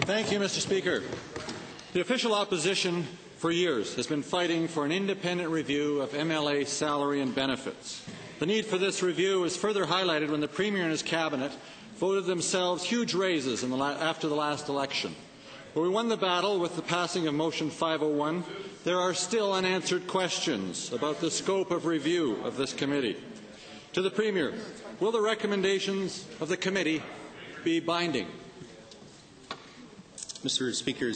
Thank you, Mr. Speaker. The official opposition for years has been fighting for an independent review of MLA salary and benefits. The need for this review is further highlighted when the Premier and his Cabinet voted themselves huge raises after the last election. Where we won the battle with the passing of Motion 501, there are still unanswered questions about the scope of review of this committee. To the Premier, will the recommendations of the committee be binding? Mr. Speaker,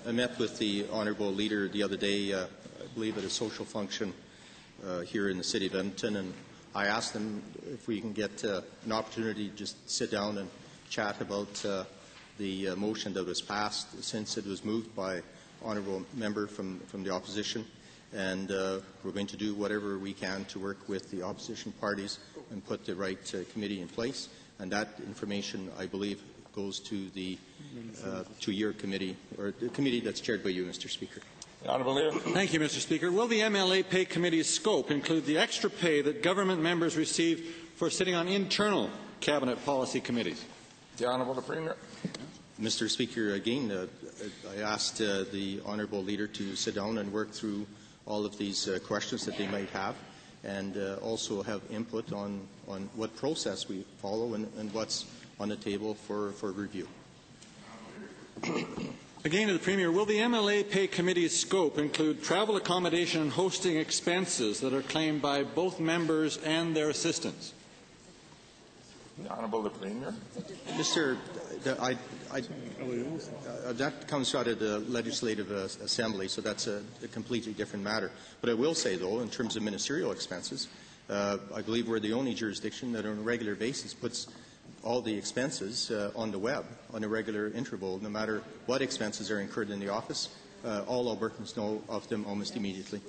I met with the Honourable Leader the other day, I believe at a social function here in the City of Edmonton, and I asked him if we can get an opportunity to just sit down and chat about the motion that was passed since it was moved by Honourable Member from the Opposition. And we're going to do whatever we can to work with the opposition parties and put the right committee in place. And that information, I believe, goes to the to-year committee, or the committee that's chaired by you, Mr. Speaker. Honourable Leader. Thank you, Mr. Speaker. Will the MLA Pay Committee's scope include the extra pay that government members receive for sitting on internal Cabinet policy committees? The Honourable Premier. Mr. Speaker, again, I asked the Honourable Leader to sit down and work through all of these questions that they might have, and also have input on what process we follow and what's on the table for review. Again to the Premier, will the MLA Pay Committee's scope include travel, accommodation and hosting expenses that are claimed by both members and their assistants? The Honourable Premier. Mr. That comes out of the Legislative Assembly, so that's a completely different matter. But I will say, though, in terms of ministerial expenses, I believe we're the only jurisdiction that on a regular basis puts all the expenses on the web on a regular interval, no matter what expenses are incurred in the office. All Albertans know of them almost immediately.